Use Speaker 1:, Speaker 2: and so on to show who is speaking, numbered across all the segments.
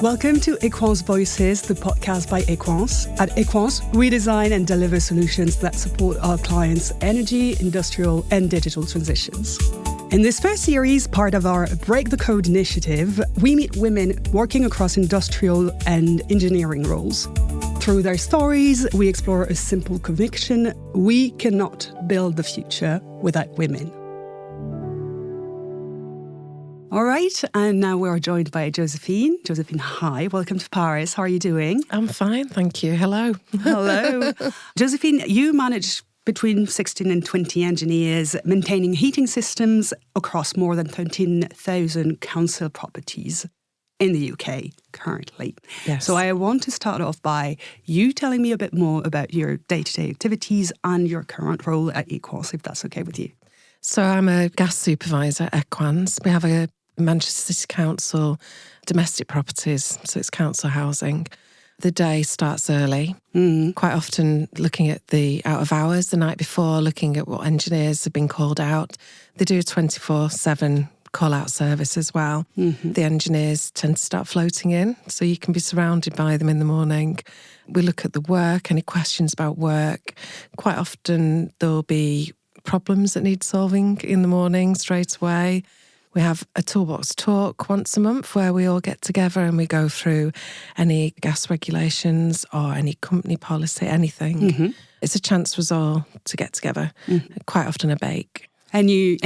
Speaker 1: Welcome to Equans Voices, the podcast by Equans. At Equans, we design and deliver solutions that support our clients' energy, industrial, and digital transitions. In this first series, part of our Break the Code initiative, we meet women working across industrial and engineering roles. Through their stories, we explore a simple conviction: we cannot build the future without women. All right, and now we are joined by Josephine. Josephine, hi, welcome to Paris. How are you doing?
Speaker 2: I'm fine, thank you. Hello.
Speaker 1: Hello. Josephine, you manage between 16 and 20 engineers maintaining heating systems across more than 13,000 council properties in the UK currently.
Speaker 2: Yes.
Speaker 1: So I want to start off by you telling me a bit more about your day-to-day activities and your current role at Equans, if that's okay with you.
Speaker 2: So I'm a gas supervisor at Equans. We have a Manchester City Council domestic properties, so it's council housing. The day starts early, quite often looking at the out of hours the night before, looking at what engineers have been called out. They do a 24/7 call-out service as well. The engineers tend to start floating in, so you can be surrounded by them in the morning. We look at the work, any questions about work. Quite often there'll be problems that need solving in the morning straight away. We have a toolbox talk once a month where we all get together and we go through any gas regulations or any company policy, anything. It's a chance for us all to get together, quite often a bake.
Speaker 1: And you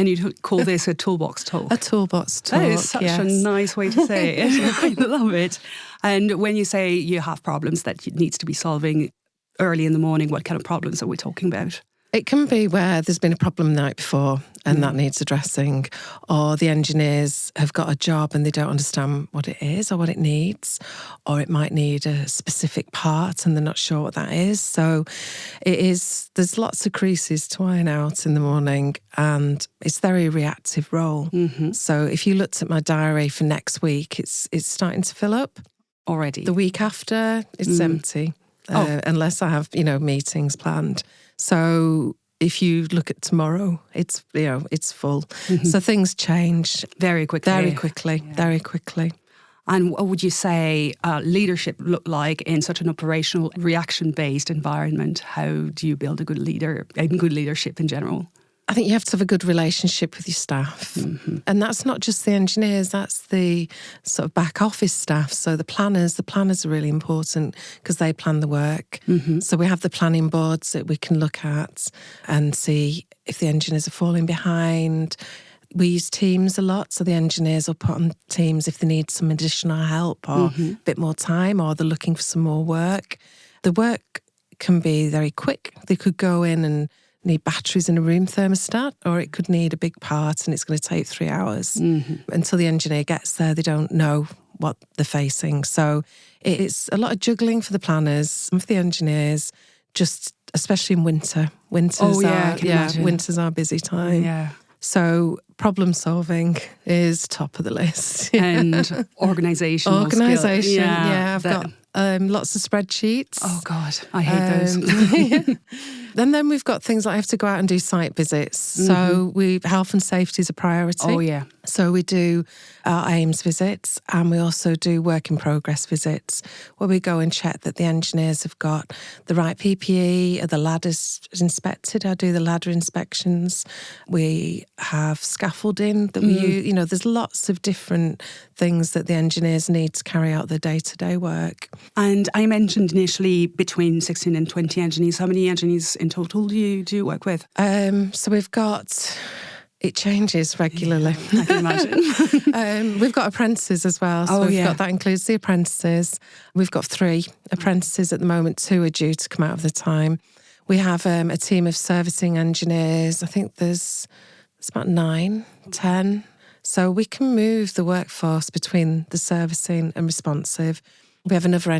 Speaker 1: call this a toolbox talk?
Speaker 2: A toolbox talk,
Speaker 1: That is such a nice way to say it. I love it. And when you say you have problems that needs to be solving early in the morning, what kind of problems are we talking about?
Speaker 2: It can be where there's been a problem the night before and that needs addressing, or the engineers have got a job and they don't understand what it is or what it needs, or it might need a specific part and they're not sure what that is. So there's lots of creases to iron out in the morning and it's a very reactive role. So if you looked at my diary for next week, it's starting to fill up.
Speaker 1: Already?
Speaker 2: The week after, it's empty, unless I have, meetings planned. So if you look at tomorrow, it's full. So things change
Speaker 1: very quickly.
Speaker 2: Very quickly.
Speaker 1: And what would you say leadership look like in such an operational, reaction-based environment? How do you build a good leader and good leadership in general?
Speaker 2: I think you have to have a good relationship with your staff. And that's not just the engineers, that's the sort of back office staff. So the planners are really important because they plan the work. So we have the planning boards that we can look at and see if the engineers are falling behind. We use Teams a lot, so the engineers will put on Teams if they need some additional help or a bit more time, or they're looking for some more work. The work can be very quick. They could go in and need batteries in a room thermostat, or it could need a big part and it's going to take 3 hours. Until the engineer gets there, they don't know what they're facing. So it's a lot of juggling for the planners and for the engineers, just especially in winter. Winter's our busy time.
Speaker 1: Yeah.
Speaker 2: So problem solving is top of the list.
Speaker 1: And organisational skills.
Speaker 2: Yeah, I've got lots of spreadsheets.
Speaker 1: Oh God, I hate those.
Speaker 2: And then we've got things like I have to go out and do site visits. So health and safety is a priority.
Speaker 1: Oh yeah.
Speaker 2: So we do our AIMS visits and we also do work in progress visits where we go and check that the engineers have got the right PPE, are the ladders inspected. I do the ladder inspections. We have scaffolding that we use. There's lots of different things that the engineers need to carry out their day-to-day work.
Speaker 1: And I mentioned initially between 16 and 20 engineers. How many engineers in total do you work with?
Speaker 2: So we've got... It changes regularly.
Speaker 1: I can imagine.
Speaker 2: We've got apprentices as well. So that includes the apprentices. We've got 3 apprentices at the moment. 2 are due to come out of the time. We have a team of servicing engineers. I think there's about 9, 10. So we can move the workforce between the servicing and responsive. We have another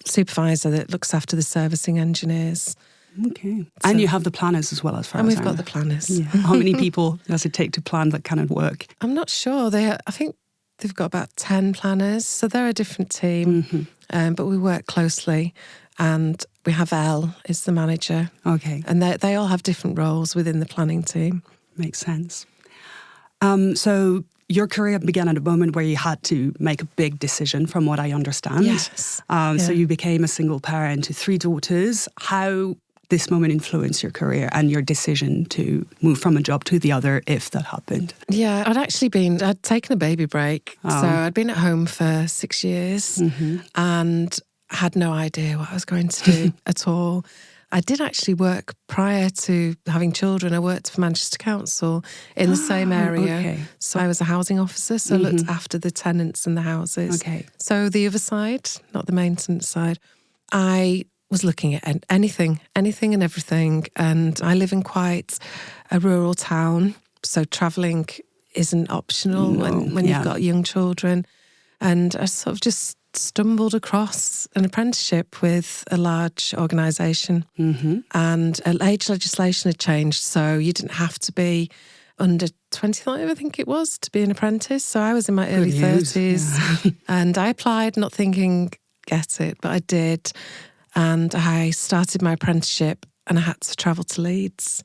Speaker 2: supervisor that looks after the servicing engineers.
Speaker 1: Okay. So, and you have the planners as well, as far as I know.
Speaker 2: And we've got the planners.
Speaker 1: Yeah. How many people does it take to plan that kind of work?
Speaker 2: I'm not sure. I think they've got about 10 planners, so they're a different team. But we work closely, and we have Elle is the manager.
Speaker 1: Okay.
Speaker 2: And they all have different roles within the planning team.
Speaker 1: Makes sense. So your career began at a moment where you had to make a big decision, from what I understand.
Speaker 2: Yes.
Speaker 1: So you became a single parent to 3 daughters. How this moment influenced your career and your decision to move from a job to the other, if that happened?
Speaker 2: Yeah, I'd taken a baby break. So I'd been at home for 6 years and had no idea what I was going to do at all. I did actually work prior to having children. I worked for Manchester Council in the same area.
Speaker 1: Okay.
Speaker 2: So I was a housing officer, so I looked after the tenants in the houses.
Speaker 1: Okay.
Speaker 2: So the other side, not the maintenance side, I was looking at anything and everything. And I live in quite a rural town, so travelling isn't optional when you've got young children. And I sort of just stumbled across an apprenticeship with a large organisation, and age legislation had changed, so you didn't have to be under 25, I think it was, to be an apprentice. So I was in my early 30s and I applied not thinking, get it, but I did. And I started my apprenticeship and I had to travel to Leeds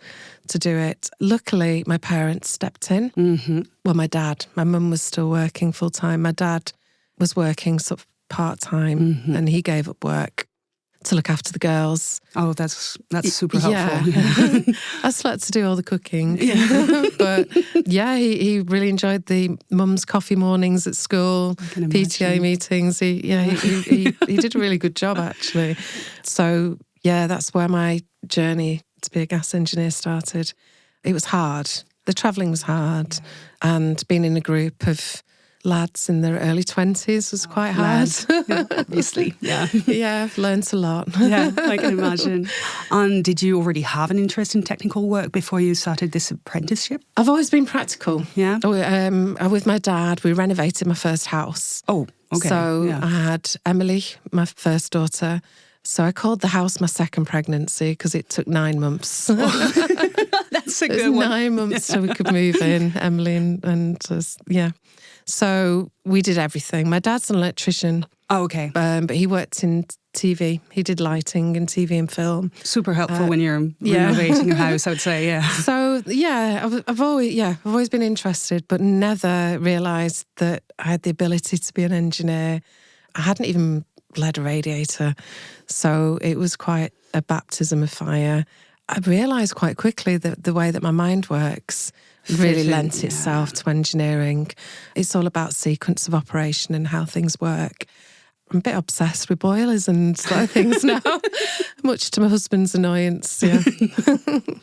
Speaker 2: to do it. Luckily, my parents stepped in. Well, my mum was still working full time. My dad was working sort of part-time and he gave up work to look after the girls.
Speaker 1: Oh, that's super helpful.
Speaker 2: Yeah. I still had to do all the cooking. But yeah, he really enjoyed the mum's coffee mornings at school, PTA meetings. He did a really good job, actually. So yeah, that's where my journey to be a gas engineer started. It was hard. The travelling was hard. And being in a group of lads in their early 20s was quite hard.
Speaker 1: Yeah, obviously. Yeah.
Speaker 2: Yeah, I've learnt a lot.
Speaker 1: Yeah, I can imagine. And did you already have an interest in technical work before you started this apprenticeship?
Speaker 2: I've always been practical.
Speaker 1: Yeah.
Speaker 2: With my dad, we renovated my first house.
Speaker 1: Oh, okay.
Speaker 2: So I had Emily, my first daughter. So I called the house my second pregnancy because it took 9 months.
Speaker 1: That's a good one.
Speaker 2: 9 months so we could move in, Emily and yeah. So we did everything. My dad's an electrician.
Speaker 1: Oh, okay.
Speaker 2: But he worked in TV. He did lighting and TV and film.
Speaker 1: Super helpful when you're renovating a house, I would say, yeah.
Speaker 2: So, yeah, I've always been interested, but never realised that I had the ability to be an engineer. I hadn't even led a radiator. So it was quite a baptism of fire. I realised quite quickly that the way that my mind works really lent itself to engineering. It's all about sequence of operation and how things work. I'm a bit obsessed with boilers and sort of things now, much to my husband's annoyance. Yeah.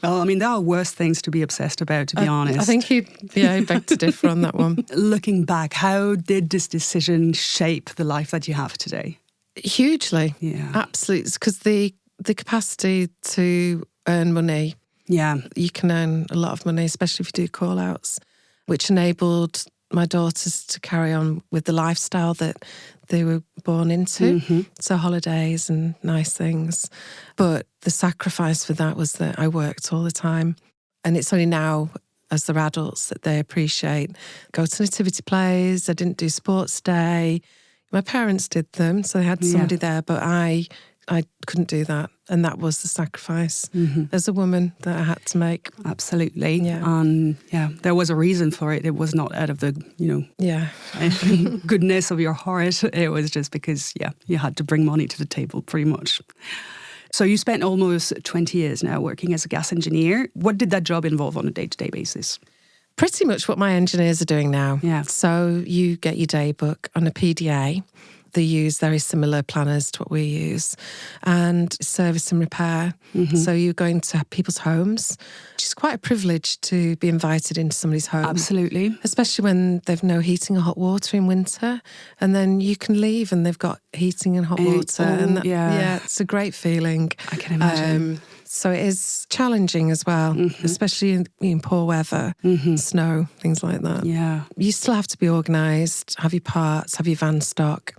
Speaker 1: Well, I mean, there are worse things to be obsessed about, to be honest.
Speaker 2: I think he begged to differ on that one.
Speaker 1: Looking back, how did this decision shape the life that you have today?
Speaker 2: Hugely.
Speaker 1: Yeah.
Speaker 2: Absolutely. Because the capacity to earn money.
Speaker 1: Yeah.
Speaker 2: You can earn a lot of money, especially if you do call-outs, which enabled my daughters to carry on with the lifestyle that they were born into. So holidays and nice things. But the sacrifice for that was that I worked all the time. And it's only now, as they're adults, that they appreciate go to nativity plays. I didn't do sports day. My parents did them, so they had somebody there, but I couldn't do that. And that was the sacrifice as a woman that I had to make.
Speaker 1: Absolutely.
Speaker 2: Yeah.
Speaker 1: There was a reason for it. It was not out of the, goodness of your heart. It was just because, you had to bring money to the table pretty much. So you spent almost 20 years now working as a gas engineer. What did that job involve on a day-to-day basis?
Speaker 2: Pretty much what my engineers are doing now.
Speaker 1: Yeah.
Speaker 2: So you get your day book on a PDA. They use very similar planners to what we use, and service and repair. So you're going to people's homes, which is quite a privilege to be invited into somebody's home.
Speaker 1: Absolutely.
Speaker 2: Especially when they've no heating or hot water in winter, and then you can leave and they've got heating and hot water. It's a great feeling.
Speaker 1: I can imagine.
Speaker 2: So it is challenging as well, especially in poor weather, snow, things like that.
Speaker 1: Yeah.
Speaker 2: You still have to be organised, have your parts, have your van stock.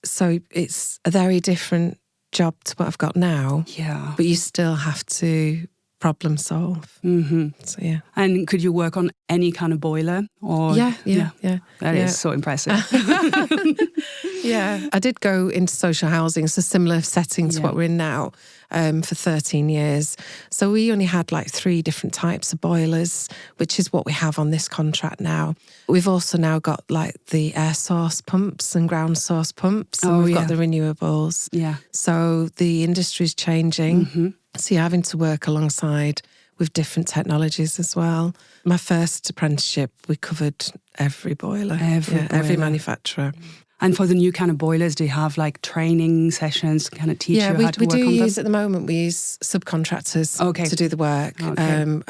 Speaker 2: So it's a very different job to what I've got now.
Speaker 1: Yeah.
Speaker 2: But you still have to problem solve. So yeah.
Speaker 1: And could you work on any kind of boiler? Or
Speaker 2: Yeah.
Speaker 1: That is so impressive.
Speaker 2: Yeah, I did go into social housing, it's a similar setting to what we're in now, for 13 years. So we only had like 3 different types of boilers, which is what we have on this contract now. We've also now got like the air source pumps and ground source pumps, and we've got the renewables.
Speaker 1: Yeah.
Speaker 2: So the industry's changing. So you're having to work alongside with different technologies as well. My first apprenticeship, we covered every boiler. Every manufacturer.
Speaker 1: And for the new kind of boilers, do you have like training sessions to kind of teach you how to work on them?
Speaker 2: Yeah, we do use, at the moment, we use subcontractors to do the work. And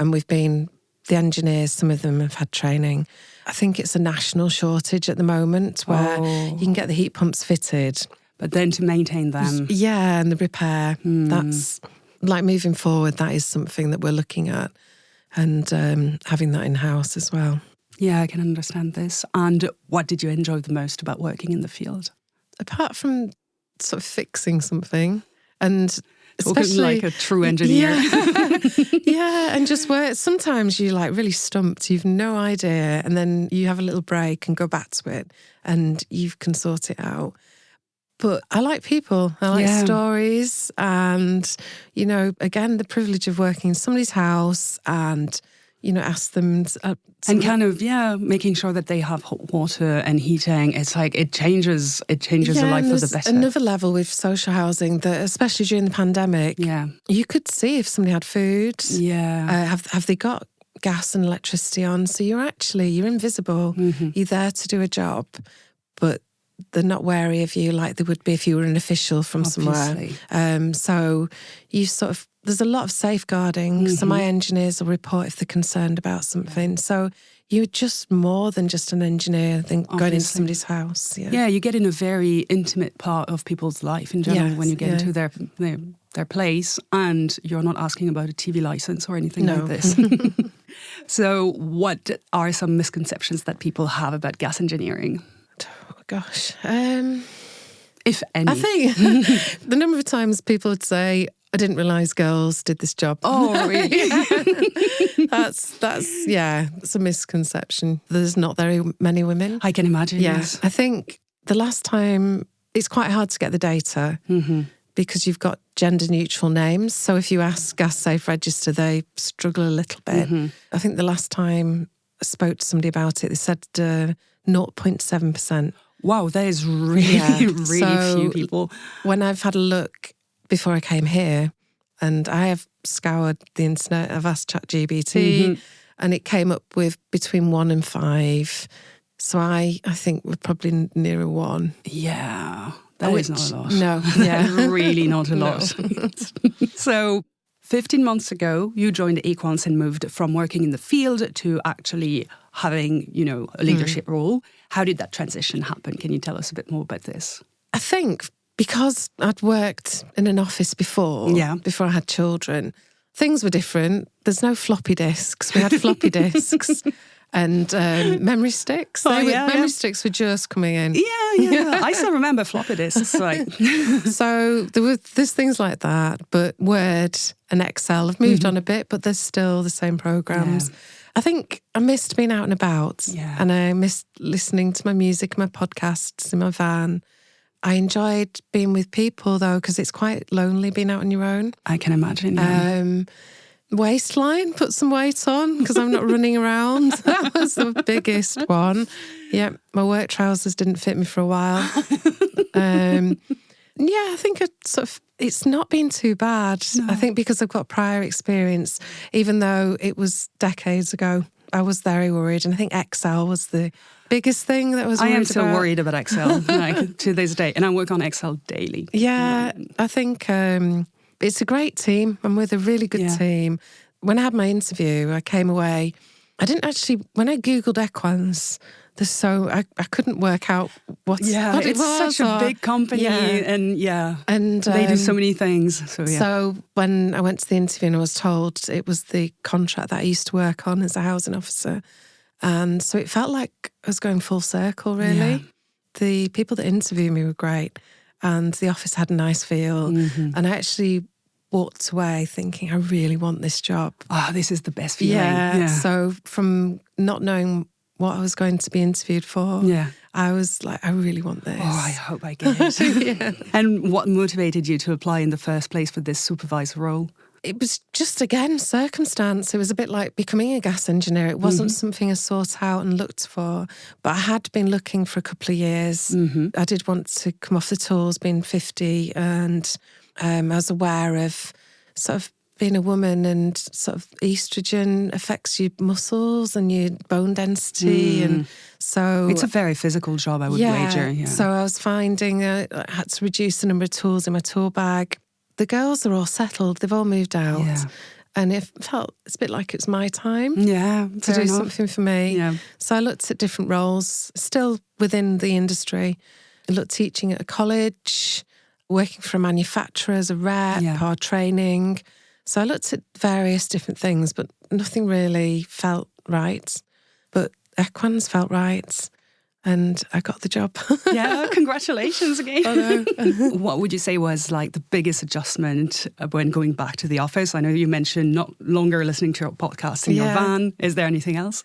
Speaker 2: the engineers, some of them have had training. I think it's a national shortage at the moment where you can get the heat pumps fitted.
Speaker 1: But then to maintain them.
Speaker 2: Yeah, and the repair, that's like moving forward, that is something that we're looking at, and having that in-house as well.
Speaker 1: Yeah, I can understand this. And what did you enjoy the most about working in the field?
Speaker 2: Apart from sort of fixing something and
Speaker 1: talking like a true engineer.
Speaker 2: Yeah, and just where sometimes you're like really stumped, you've no idea, and then you have a little break and go back to it and you can sort it out. But I like people, I like stories, and, you know, again, the privilege of working in somebody's house and, you know, ask them.
Speaker 1: And kind of, making sure that they have hot water and heating. It's like, it changes the life for the better.
Speaker 2: Another level with social housing that, especially during the pandemic, you could see if somebody had food.
Speaker 1: Yeah.
Speaker 2: Have they got gas and electricity on? So you're invisible. You're there to do a job, but they're not wary of you like they would be if you were an official from somewhere. So you sort of, there's a lot of safeguarding. So my engineers will report if they're concerned about something. So you're just more than just an engineer going into somebody's house.
Speaker 1: Yeah, you get in a very intimate part of people's life in general when you get into their place, and you're not asking about a TV license or anything like this. So what are some misconceptions that people have about gas engineering?
Speaker 2: Oh, gosh.
Speaker 1: If any.
Speaker 2: I think the number of times people would say, I didn't realise girls did this job.
Speaker 1: Oh, really?
Speaker 2: That's a misconception. There's not very many women.
Speaker 1: I can imagine, yes.
Speaker 2: I think the last time, it's quite hard to get the data because you've got gender-neutral names. So if you ask Gas Safe Register, they struggle a little bit. I think the last time I spoke to somebody about it, they said 0.7%.
Speaker 1: Wow, that is really few people.
Speaker 2: When I've had a look before I came here, and I have scoured the internet, I've asked ChatGPT, and it came up with between 1 and 5. So I think we're probably nearer 1.
Speaker 1: Yeah, that is not a lot.
Speaker 2: No,
Speaker 1: really not a lot. So 15 months ago, you joined Equans and moved from working in the field to actually having, a leadership role. How did that transition happen? Can you tell us a bit more about this?
Speaker 2: I think because I'd worked in an office before I had children, things were different. There's no floppy disks. We had floppy disks and memory sticks. Memory sticks were just coming in.
Speaker 1: Yeah. I still remember floppy disks.
Speaker 2: So there's things like that. But Word and Excel have moved on a bit, but there's still the same programs. Yeah. I think I missed being out and about, and I missed listening to my music, my podcasts in my van. I enjoyed being with people, though, because it's quite lonely being out on your own.
Speaker 1: I can imagine.
Speaker 2: Waistline, put some weight on because I'm not running around. That was the biggest one. Yeah, my work trousers didn't fit me for a while. I think it's not been too bad. No. I think because I've got prior experience, even though it was decades ago, I was very worried. And I think Excel was the biggest thing that was worried about.
Speaker 1: I am still worried about Excel to this day. And I work on Excel daily.
Speaker 2: Yeah, I think it's a great team. I'm with a really good team. When I had my interview, I came away. When I Googled Equans, I couldn't work out what it was.
Speaker 1: It's such a big company and they do so many things.
Speaker 2: So when I went to the interview and I was told it was the contract that I used to work on as a housing officer. And so it felt like I was going full circle, really. Yeah. The people that interviewed me were great and the office had a nice feel. And I actually walked away thinking, I really want this job.
Speaker 1: Oh, this is the best feeling.
Speaker 2: Yeah. So from not knowing what I was going to be interviewed for, I was like, I really want this.
Speaker 1: Oh, I hope I get it.
Speaker 2: Yeah.
Speaker 1: And what motivated you to apply in the first place for this supervisor role?
Speaker 2: It was just, again, circumstance. It was a bit like becoming a gas engineer. It wasn't something I sought out and looked for, but I had been looking for a couple of years. I did want to come off the tools, being 50, and I was aware of sort of being a woman, and sort of estrogen affects your muscles and your bone density. And so
Speaker 1: it's a very physical job, I would wager. Yeah.
Speaker 2: So I was finding I had to reduce the number of tools in my tool bag. The girls are all settled. They've all moved out.
Speaker 1: Yeah.
Speaker 2: And it felt, it's a bit like it's my time
Speaker 1: to
Speaker 2: do something for me.
Speaker 1: Yeah.
Speaker 2: So I looked at different roles, still within the industry. I looked teaching at a college, working for a manufacturer as a rep, or training. So I looked at various different things, but nothing really felt right. But Equans felt right. And I got the job.
Speaker 1: Yeah, congratulations again.
Speaker 2: Oh, no.
Speaker 1: What would you say was like the biggest adjustment when going back to the office? I know you mentioned not longer listening to your podcast in your van. Is there anything else?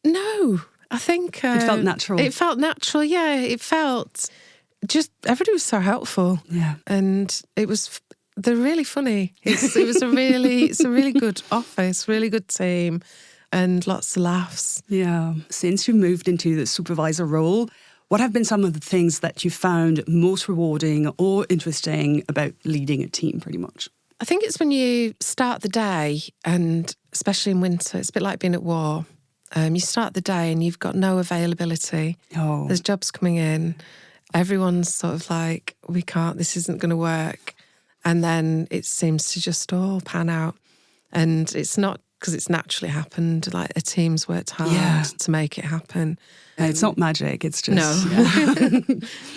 Speaker 2: No, I think...
Speaker 1: it felt natural.
Speaker 2: It felt natural, yeah. It felt just, everybody was so helpful.
Speaker 1: Yeah.
Speaker 2: And they're really funny. It's a really good office, really good team. And lots of laughs.
Speaker 1: Yeah. Since you moved into the supervisor role, what have been some of the things that you found most rewarding or interesting about leading a team, pretty much?
Speaker 2: I think it's when you start the day, and especially in winter, it's a bit like being at war. You start the day and you've got no availability.
Speaker 1: Oh.
Speaker 2: There's jobs coming in. Everyone's sort of like, this isn't going to work. And then it seems to just all pan out. And it's not because it's naturally happened. Like a team's worked hard to make it happen.
Speaker 1: It's not magic. It's just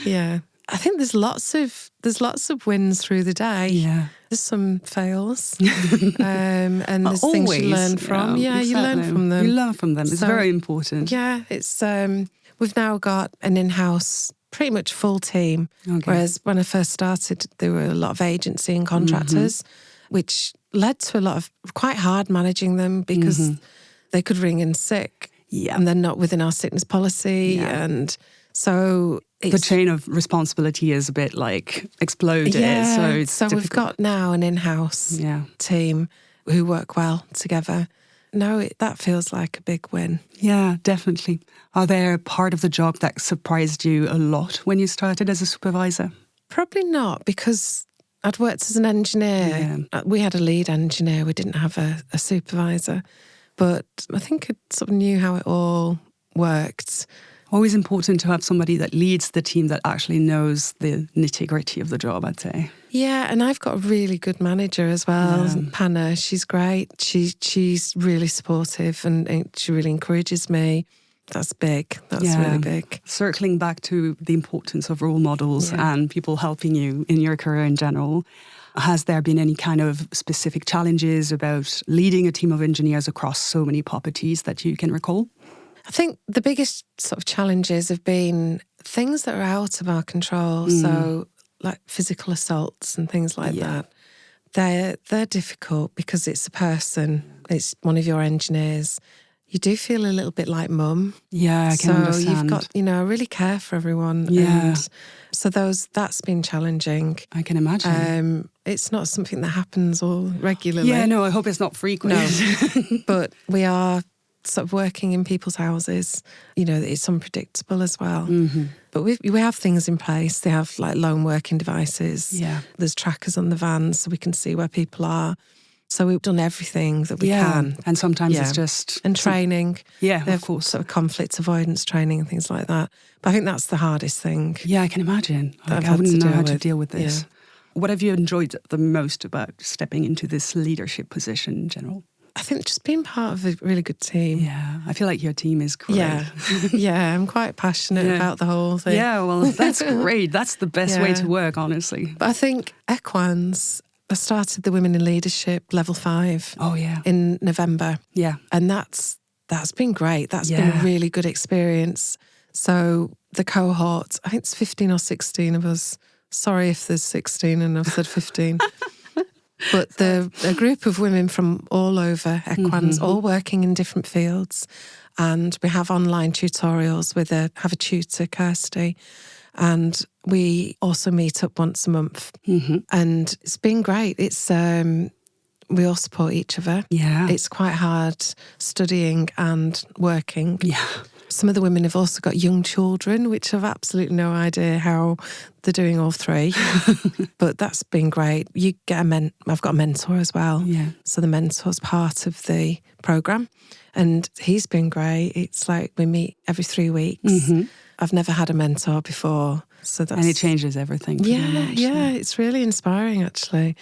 Speaker 2: Yeah. I think there's lots of wins through the day.
Speaker 1: Yeah.
Speaker 2: There's some fails, and there's things you learn from. Yeah,
Speaker 1: exactly.
Speaker 2: You learn from them.
Speaker 1: You learn from them. It's very important.
Speaker 2: Yeah, it's we've now got an in-house, pretty much full team.
Speaker 1: Okay.
Speaker 2: Whereas when I first started, there were a lot of agency and contractors, which led to a lot of quite hard managing them because they could ring in sick and they're not within our sickness policy.
Speaker 1: Yeah.
Speaker 2: And so
Speaker 1: the chain of responsibility is a bit like exploded.
Speaker 2: Yeah,
Speaker 1: so
Speaker 2: we've got now an in-house team who work well together. No, that feels like a big win.
Speaker 1: Yeah, definitely. Are there part of the job that surprised you a lot when you started as a supervisor?
Speaker 2: Probably not, because I'd worked as an engineer. Yeah. We had a lead engineer. We didn't have a supervisor. But I think I sort of knew how it all worked.
Speaker 1: Always important to have somebody that leads the team that actually knows the nitty-gritty of the job, I'd say.
Speaker 2: Yeah, and I've got a really good manager as well, Panna. She's great. She's really supportive and she really encourages me. That's big. That's really big.
Speaker 1: Circling back to the importance of role models and people helping you in your career in general, has there been any kind of specific challenges about leading a team of engineers across so many properties that you can recall?
Speaker 2: I think the biggest sort of challenges have been things that are out of our control. So like physical assaults and things like that. They're difficult because it's a person. It's one of your engineers. You do feel a little bit like mum.
Speaker 1: Yeah, I can understand.
Speaker 2: So you've got, I really care for everyone.
Speaker 1: Yeah.
Speaker 2: And so that's been challenging.
Speaker 1: I can imagine.
Speaker 2: It's not something that happens all regularly.
Speaker 1: Yeah, no, I hope it's not frequent.
Speaker 2: No, but we are sort of working in people's houses. It's unpredictable as well. Mm-hmm. But we have things in place. They have like lone working devices.
Speaker 1: Yeah.
Speaker 2: There's trackers on the vans so we can see where people are. So we've done everything that we can.
Speaker 1: And sometimes it's just...
Speaker 2: And training.
Speaker 1: Yeah, of course.
Speaker 2: Sort of conflict avoidance training and things like that. But I think that's the hardest thing.
Speaker 1: Yeah, I can imagine. I wouldn't know how to deal with this. Yeah. What have you enjoyed the most about stepping into this leadership position in general?
Speaker 2: I think just being part of a really good team.
Speaker 1: Yeah, I feel like your team is great.
Speaker 2: Yeah, I'm quite passionate about the whole thing.
Speaker 1: Yeah, well, that's great. That's the best way to work, honestly.
Speaker 2: But I think Equans... I started the Women in Leadership Level 5 in November.
Speaker 1: Yeah.
Speaker 2: And that's been great. That's been a really good experience. So the cohort, I think it's 15 or 16 of us. Sorry if there's 16 and I've said 15. But a group of women from all over Equans, all working in different fields. And we have online tutorials with have a tutor, Kirsty. And we also meet up once a month. And it's been great. It's we all support each other.
Speaker 1: Yeah.
Speaker 2: It's quite hard studying and working.
Speaker 1: Yeah.
Speaker 2: Some of the women have also got young children, which I've absolutely no idea how they're doing all three. But that's been great. You get I've got a mentor as well.
Speaker 1: Yeah.
Speaker 2: So the mentor's part of the programme. And he's been great. It's like we meet every 3 weeks. I've never had a mentor before. And
Speaker 1: it changes everything. Much.
Speaker 2: It's really inspiring, actually.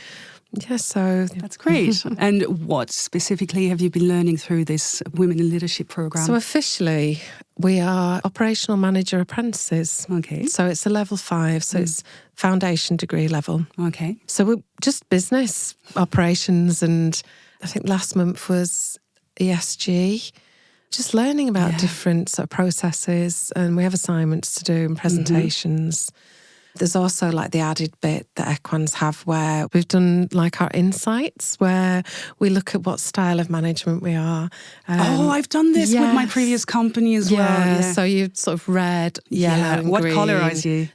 Speaker 2: Yeah, so
Speaker 1: that's great. And what specifically have you been learning through this Women in Leadership program?
Speaker 2: So officially, we are operational manager apprentices.
Speaker 1: Okay.
Speaker 2: So it's a level 5, so it's foundation degree level.
Speaker 1: Okay.
Speaker 2: So we're just business operations, and I think last month was ESG. Just learning about different sort of processes, and we have assignments to do and presentations. There's also like the added bit that Equans have where we've done like our insights, where we look at what style of management we are.
Speaker 1: I've done this with my previous company as well. Yeah.
Speaker 2: So you've sort of red, yellow, and
Speaker 1: what
Speaker 2: green.
Speaker 1: colour are you?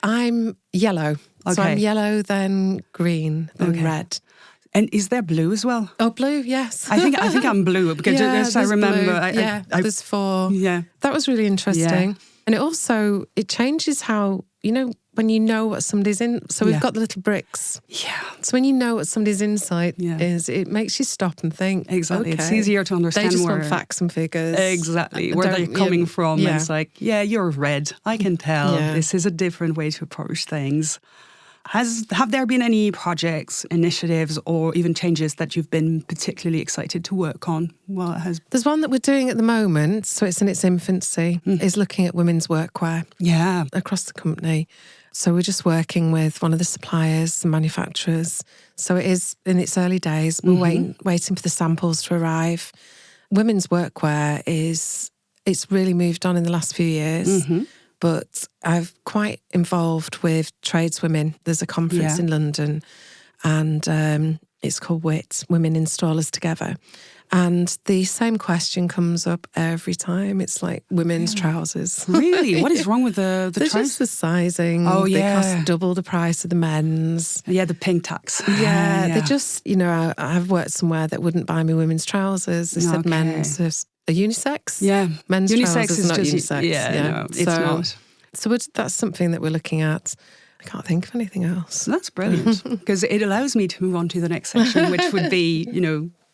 Speaker 2: I'm yellow.
Speaker 1: Okay.
Speaker 2: So I'm yellow, then green, then red.
Speaker 1: And is there blue as well?
Speaker 2: Oh, blue, yes.
Speaker 1: I think I'm blue because I remember.
Speaker 2: Blue. There's 4.
Speaker 1: Yeah.
Speaker 2: That was really interesting.
Speaker 1: Yeah.
Speaker 2: And it changes how, when you know what somebody's in. So we've got the little bricks.
Speaker 1: Yeah.
Speaker 2: So when you know what somebody's insight is, it makes you stop and think.
Speaker 1: Exactly.
Speaker 2: Okay,
Speaker 1: it's easier to understand.
Speaker 2: They just want facts and figures.
Speaker 1: Exactly. Where they're coming from.
Speaker 2: Yeah.
Speaker 1: It's like, you're red. I can tell.
Speaker 2: Yeah.
Speaker 1: This is a different way to approach things. Have there been any projects, initiatives, or even changes that you've been particularly excited to work on?
Speaker 2: There's one that we're doing at the moment, so it's in its infancy, is looking at women's workwear across the company. So we're just working with one of the suppliers, the manufacturers. So it is in its early days. We're waiting for the samples to arrive. Women's workwear it's really moved on in the last few years. But I'm quite involved with tradeswomen. There's a conference in London, and it's called WIT, Women Installers Together. And the same question comes up every time. It's like women's trousers.
Speaker 1: Really? What is wrong with the
Speaker 2: They're
Speaker 1: trousers?
Speaker 2: just the sizing.
Speaker 1: Oh,
Speaker 2: They cost double the price of the men's.
Speaker 1: Yeah, the pink tax.
Speaker 2: They're just, I've worked somewhere that wouldn't buy me women's trousers. They said men's are unisex.
Speaker 1: Yeah.
Speaker 2: Men's
Speaker 1: unisex
Speaker 2: trousers
Speaker 1: is
Speaker 2: not
Speaker 1: just,
Speaker 2: unisex.
Speaker 1: No, it's not.
Speaker 2: So that's something that we're looking at. I can't think of anything else.
Speaker 1: That's brilliant because it allows me to move on to the next section, which would be,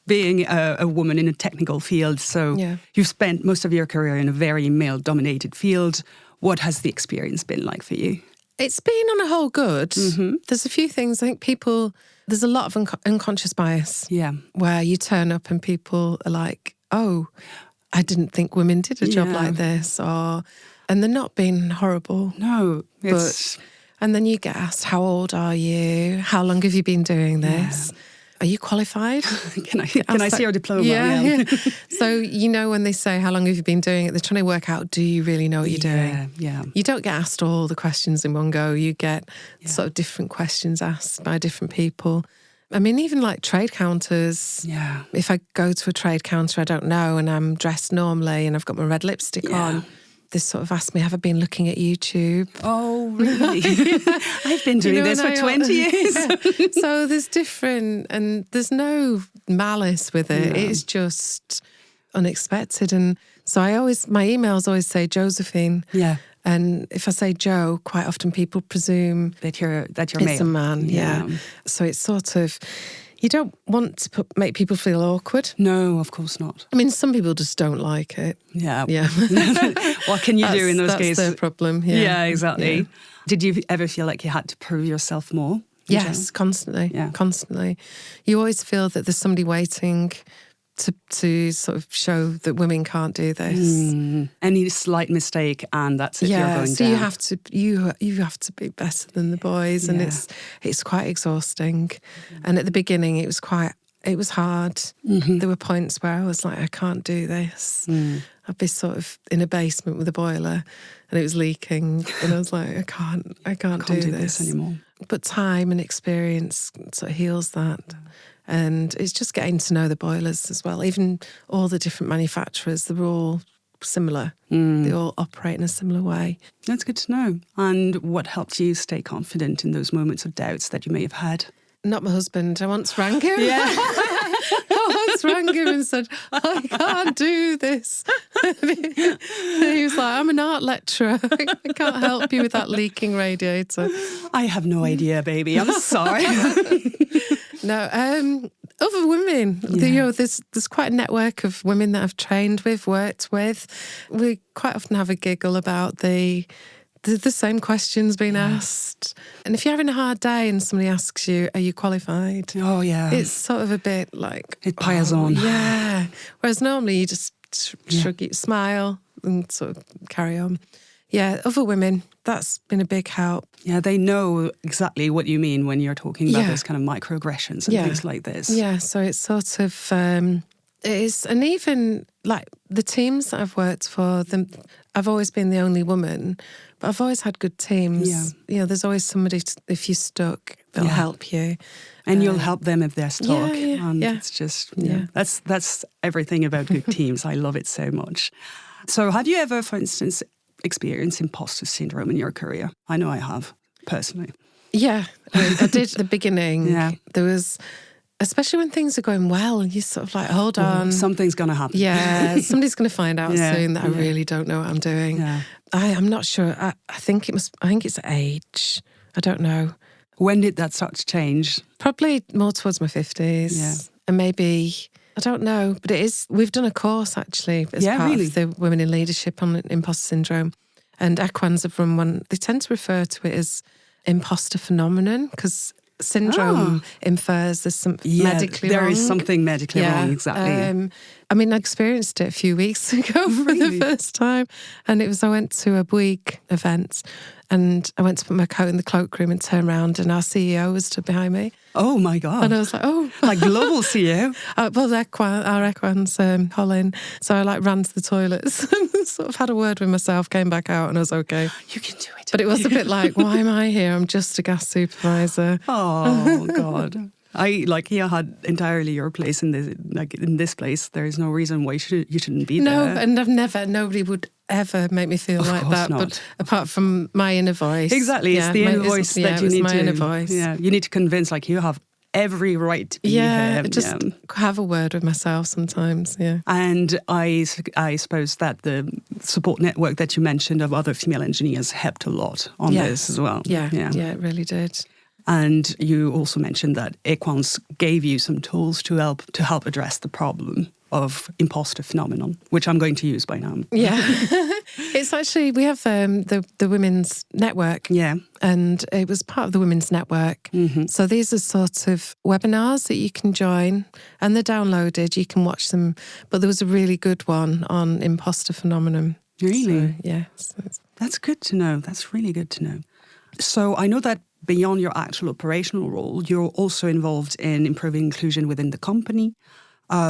Speaker 1: being a woman in a technical field. So you've spent most of your career in a very male-dominated field. What has the experience been like for you?
Speaker 2: It's been on a whole good. There's a few things. I think there's a lot of unconscious bias.
Speaker 1: Yeah.
Speaker 2: Where you turn up and people are like, oh, I didn't think women did a job like this. And they're not being horrible.
Speaker 1: No.
Speaker 2: And then you get asked, how old are you? How long have you been doing this? Are you qualified?
Speaker 1: Can I see your diploma?
Speaker 2: Yeah. So, when they say, how long have you been doing it? They're trying to work out, do you really know what you're doing?
Speaker 1: Yeah.
Speaker 2: You don't get asked all the questions in one go. You get sort of different questions asked by different people. I mean, even like trade counters.
Speaker 1: Yeah.
Speaker 2: If I go to a trade counter I don't know and I'm dressed normally and I've got my red lipstick on, they sort of ask me, have I been looking at YouTube?
Speaker 1: Oh, really? I've been doing this for 20 years.
Speaker 2: So there's different, and there's no malice with it. No. It's just unexpected. And so my emails always say Josephine. Yeah. And if I say Joe, quite often people presume
Speaker 1: that you're
Speaker 2: it's
Speaker 1: male.
Speaker 2: A man. Yeah. So it's sort of, you don't want to make people feel awkward.
Speaker 1: No, of course not.
Speaker 2: I mean, some people just don't like it.
Speaker 1: Yeah.
Speaker 2: Yeah.
Speaker 1: What can you do in those cases?
Speaker 2: That's their problem. Yeah,
Speaker 1: exactly.
Speaker 2: Yeah.
Speaker 1: Did you ever feel like you had to prove yourself more?
Speaker 2: Yes, constantly. Yeah. Constantly. You always feel that there's somebody waiting to sort of show that women can't do this.
Speaker 1: Any slight mistake and that's it. You're going
Speaker 2: so
Speaker 1: down.
Speaker 2: you have to be better than the boys, and it's quite exhausting. And at the beginning, it was quite it was hard.
Speaker 1: Mm-hmm.
Speaker 2: There were points where I was like, I can't do this. I'd be sort of in a basement with a boiler and it was leaking. And I was like, I can't do this
Speaker 1: anymore.
Speaker 2: But time and experience sort of heals that. And it's just getting to know the boilers as well. Even all the different manufacturers, they're all similar. They all operate in a similar way.
Speaker 1: That's good to know. And what helped you stay confident in those moments of doubts that you may have had?
Speaker 2: Not my husband. I once rang him.
Speaker 1: Yeah.
Speaker 2: I once rang him and said, I can't do this. And he was like, I'm an art lecturer. I can't help you with that leaking radiator.
Speaker 1: I have no idea, baby. I'm sorry.
Speaker 2: No, other women, there's quite a network of women that I've trained with, worked with. We quite often have a giggle about the same questions being asked. And if you're having a hard day and somebody asks you, are you qualified?
Speaker 1: Oh, yeah.
Speaker 2: It's sort of a bit like...
Speaker 1: It piles on.
Speaker 2: Yeah. Whereas normally you just shrug your smile and sort of carry on. Yeah, other women, that's been a big help.
Speaker 1: Yeah, they know exactly what you mean when you're talking about those kind of microaggressions and things like this.
Speaker 2: Yeah, so it's sort of... it is, and even like the teams that I've worked for, I've always been the only woman, but I've always had good teams.
Speaker 1: Yeah.
Speaker 2: You know, there's always somebody, if you're stuck, they'll help you.
Speaker 1: And you'll help them if they're stuck.
Speaker 2: Yeah.
Speaker 1: It's just, that's everything about good teams. I love it so much. So have you ever, for instance, experienced imposter syndrome in your career? I know I have, personally.
Speaker 2: Yeah, I did at the beginning.
Speaker 1: Yeah.
Speaker 2: There was... Especially when things are going well, and you're sort of like, hold on.
Speaker 1: Something's going to happen.
Speaker 2: Yeah, somebody's going to find out soon that I really don't know what I'm doing.
Speaker 1: Yeah.
Speaker 2: I'm not sure. I think it's age. I don't know.
Speaker 1: When did that start to change?
Speaker 2: Probably more towards my 50s.
Speaker 1: Yeah.
Speaker 2: And maybe, I don't know, but it is, we've done a course actually as part of the Women in Leadership on imposter syndrome. And Equans have run one. They tend to refer to it as imposter phenomenon because syndrome infers there's something medically wrong.
Speaker 1: There is something medically wrong, exactly.
Speaker 2: I mean, I experienced it a few weeks ago for the first time. And I went to a Bouygues event and I went to put my coat in the cloakroom and turned around and our CEO was stood behind me.
Speaker 1: Oh my God.
Speaker 2: And I was like, oh.
Speaker 1: Like global CEO?
Speaker 2: Well, our Equans, Holland. So I ran to the toilets and sort of had a word with myself, came back out and I was okay.
Speaker 1: You can do it.
Speaker 2: But it was a bit like, why am I here? I'm just a gas supervisor.
Speaker 1: Oh, God. I had entirely your place in this place. There is no reason why you shouldn't be there.
Speaker 2: No, and nobody would ever make me feel like that. Not. But apart from my inner voice.
Speaker 1: Exactly, it's the inner voice that you need
Speaker 2: my inner voice.
Speaker 1: Yeah, you need to convince, you have every right to be here.
Speaker 2: Just have a word with myself sometimes,
Speaker 1: And I suppose that the support network that you mentioned of other female engineers helped a lot on this as well.
Speaker 2: Yeah, it really did.
Speaker 1: And you also mentioned that Equans gave you some tools to help address the problem of imposter phenomenon, which I'm going to use by now.
Speaker 2: Yeah. It's actually, we have the Women's Network.
Speaker 1: Yeah.
Speaker 2: And it was part of the Women's Network. Mm-hmm. So these are sort of webinars that you can join and they're downloaded. You can watch them. But there was a really good one on imposter phenomenon.
Speaker 1: Really?
Speaker 2: So, yeah.
Speaker 1: That's good to know. That's really good to know. So I know that beyond your actual operational role, you're also involved in improving inclusion within the company.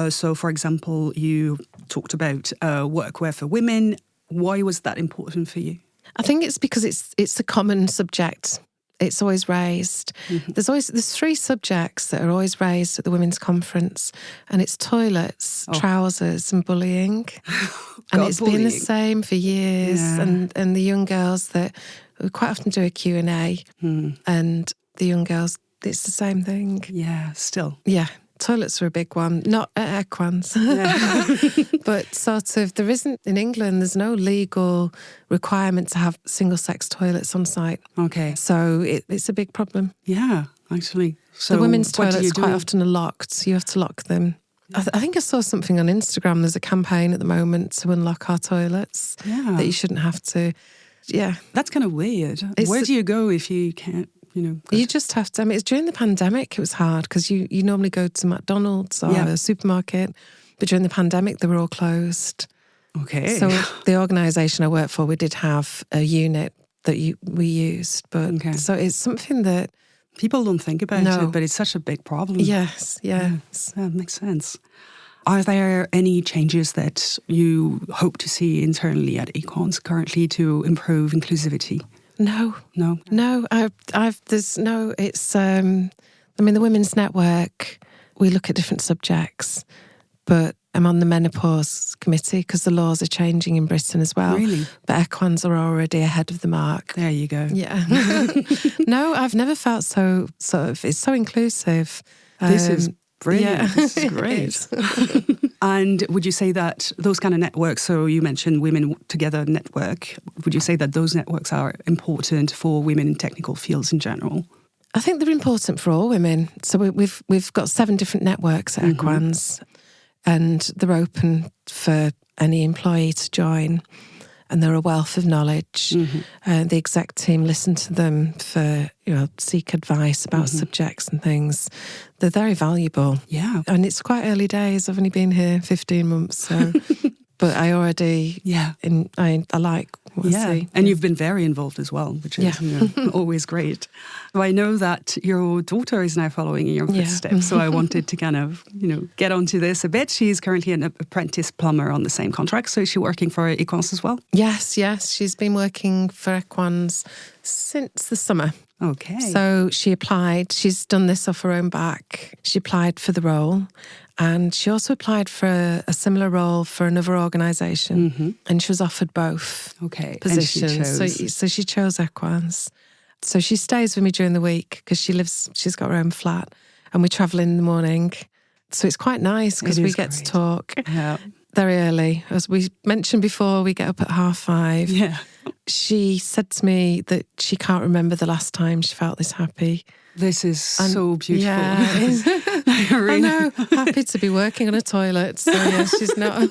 Speaker 1: So, for example, you talked about workwear for women. Why was that important for you?
Speaker 2: I think it's because it's a common subject. It's always raised. Mm-hmm. There's three subjects that are always raised at the women's conference, and it's toilets, trousers, and bullying. And it's been the same for years. Yeah. And the young girls that we quite often do a Q&A, and the young girls, it's the same thing.
Speaker 1: Yeah, still.
Speaker 2: Yeah. Toilets are a big one, not at Equans. Yeah. But sort of, there isn't, in England, there's no legal requirement to have single-sex toilets on site.
Speaker 1: Okay.
Speaker 2: So it's a big problem.
Speaker 1: Yeah, actually. So
Speaker 2: the women's toilets quite often are locked. You have to lock them. I think I saw something on Instagram. There's a campaign at the moment to unlock our toilets. Yeah. That you shouldn't have to. Yeah.
Speaker 1: That's kind of weird. Where do you go if you can't?
Speaker 2: You just have to. I mean, it's during the pandemic, it was hard because you normally go to McDonald's or a supermarket, but during the pandemic, they were all closed.
Speaker 1: Okay.
Speaker 2: So the organisation I work for, we did have a unit that we used, but so it's something that
Speaker 1: People don't think about it, but it's such a big problem.
Speaker 2: Yes.
Speaker 1: Yeah, makes sense. Are there any changes that you hope to see internally at Equans currently to improve inclusivity?
Speaker 2: No. It's, the Women's Network, we look at different subjects, but I'm on the menopause committee because the laws are changing in Britain as well.
Speaker 1: Really?
Speaker 2: But Equans are already ahead of the mark.
Speaker 1: There you go.
Speaker 2: Yeah. No, I've never felt so it's so inclusive.
Speaker 1: This is brilliant.
Speaker 2: Yeah.
Speaker 1: This is great. And would you say that those kind of networks, so you mentioned Women Together Network, would you say that those networks are important for women in technical fields in general?
Speaker 2: I think they're important for all women. So we've got 7 different networks at Equans, and they're open for any employee to join. And they're a wealth of knowledge. The exec team listen to them for, seek advice about subjects and things. They're very valuable.
Speaker 1: Yeah.
Speaker 2: And it's quite early days. I've only been here 15 months, so but I already I like what I see.
Speaker 1: And you've been very involved as well, which is always great. So I know that your daughter is now following in your footsteps, so I wanted to kind of, get onto this a bit. She's currently an apprentice plumber on the same contract, so is she working for Equans as well?
Speaker 2: Yes. She's been working for Equans since the summer.
Speaker 1: Okay.
Speaker 2: So she applied. She's done this off her own back. She applied for the role, and she also applied for a similar role for another organisation, and she was offered both positions. So she chose Equans. So she stays with me during the week because she's got her own flat, and we travel in the morning. So it's quite nice because we get to talk very early. As we mentioned before, we get up at 5:30.
Speaker 1: Yeah.
Speaker 2: She said to me that she can't remember the last time she felt this happy.
Speaker 1: This is so beautiful.
Speaker 2: Yeah, I know. Happy to be working on a toilet. So yeah, she's not.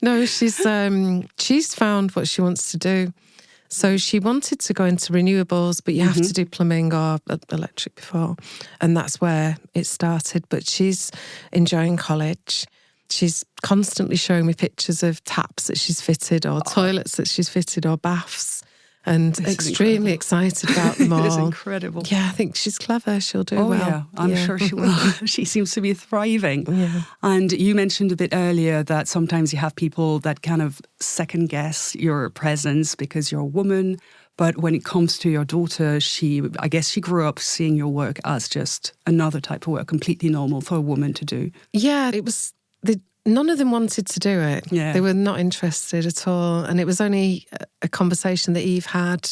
Speaker 2: No, she's found what she wants to do. So she wanted to go into renewables, but you have to do plumbing or electric before. And that's where it started. But she's enjoying college. She's constantly showing me pictures of taps that she's fitted or toilets that she's fitted or baths, and extremely excited about them all.
Speaker 1: It's incredible.
Speaker 2: Yeah, I think she's clever. She'll do well.
Speaker 1: Yeah, I'm sure she will. She seems to be thriving.
Speaker 2: Yeah.
Speaker 1: And you mentioned a bit earlier that sometimes you have people that kind of second guess your presence because you're a woman. But when it comes to your daughter, I guess she grew up seeing your work as just another type of work, completely normal for a woman to do.
Speaker 2: Yeah, it was. None of them wanted to do it.
Speaker 1: Yeah.
Speaker 2: They were not interested at all. And it was only a conversation that Eve had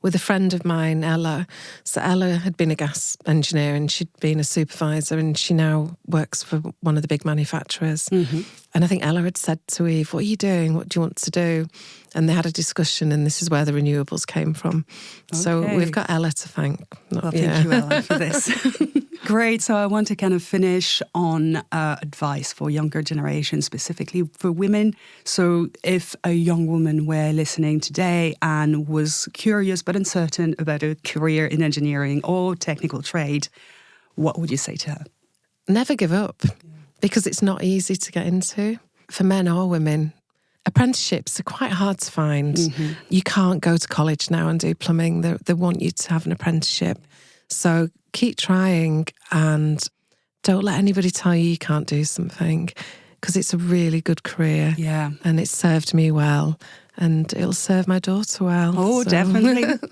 Speaker 2: with a friend of mine, Ella. So Ella had been a gas engineer and she'd been a supervisor, and she now works for one of the big manufacturers. And I think Ella had said to Eve, "What are you doing? What do you want to do?" And they had a discussion, and this is where the renewables came from. Okay. So we've got Ella to thank.
Speaker 1: Thank you, Ella, for this. Great. So I want to kind of finish on advice for younger generations, specifically for women. So if a young woman were listening today and was curious but uncertain about a career in engineering or technical trade, what would you say to her?
Speaker 2: Never give up, because it's not easy to get into for men or women. Apprenticeships are quite hard to find. You can't go to college now and do plumbing. They want you to have an apprenticeship. So keep trying, and don't let anybody tell you can't do something, because it's a really good career. Yeah. And it's served me well, and it'll serve my daughter well.
Speaker 1: Oh, so. Definitely.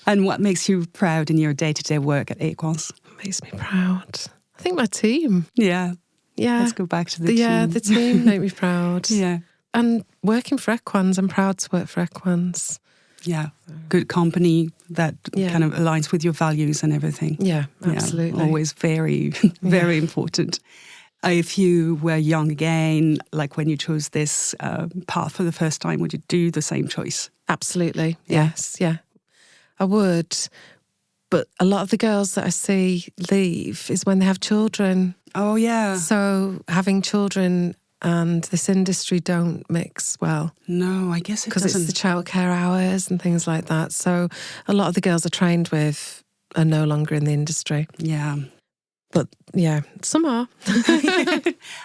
Speaker 1: And what makes you proud in your day-to-day work at Equans?
Speaker 2: Makes me proud? I think my team.
Speaker 1: Yeah.
Speaker 2: Yeah.
Speaker 1: Let's go back to the team.
Speaker 2: Yeah, the team make me proud.
Speaker 1: Yeah.
Speaker 2: And working for Equans, I'm proud to work for Equans.
Speaker 1: Yeah, good company that kind of aligns with your values and everything.
Speaker 2: Yeah, absolutely.
Speaker 1: Yeah, always very, very important. If you were young again, like when you chose this path for the first time, would you do the same choice?
Speaker 2: Absolutely, yes, yeah. I would, but a lot of the girls that I see leave is when they have children.
Speaker 1: Oh, yeah.
Speaker 2: So having children and this industry don't mix well.
Speaker 1: No, I guess it doesn't.
Speaker 2: Because it's the childcare hours and things like that. So a lot of the girls I trained with are no longer in the industry.
Speaker 1: Yeah.
Speaker 2: But yeah, some are.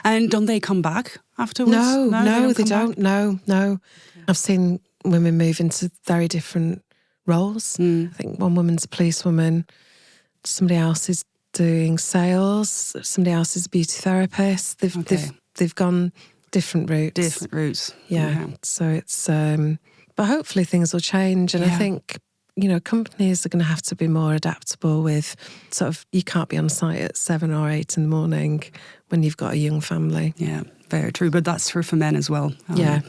Speaker 1: And don't they come back afterwards?
Speaker 2: No, they don't. No. I've seen women move into very different roles. I think one woman's a policewoman. somebody else is doing sales, somebody else is a beauty therapist. They've gone different routes. Yeah. So it's, but hopefully things will change. And I think, companies are going to have to be more adaptable with sort of, you can't be on site at 7 or 8 in the morning when you've got a young family.
Speaker 1: Yeah, very true. But that's true for men as well.
Speaker 2: Yeah.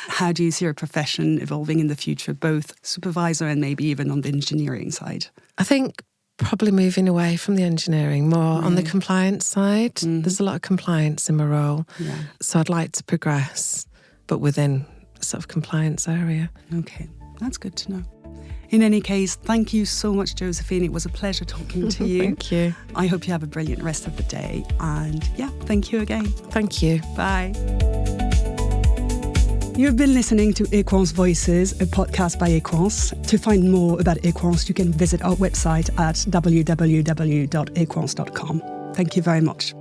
Speaker 1: How do you see your profession evolving in the future, both supervisor and maybe even on the engineering side?
Speaker 2: I think probably moving away from the engineering, more on the compliance side. Mm-hmm. There's a lot of compliance in my role. Yeah. So I'd like to progress, but within a sort of compliance area.
Speaker 1: Okay, that's good to know. In any case, thank you so much, Josephine. It was a pleasure talking to you.
Speaker 2: Thank you.
Speaker 1: I hope you have a brilliant rest of the day. And thank you again.
Speaker 2: Thank you.
Speaker 1: Bye. You've been listening to Equans Voices, a podcast by Equans. To find more about Equans, you can visit our website at www.equans.com. Thank you very much.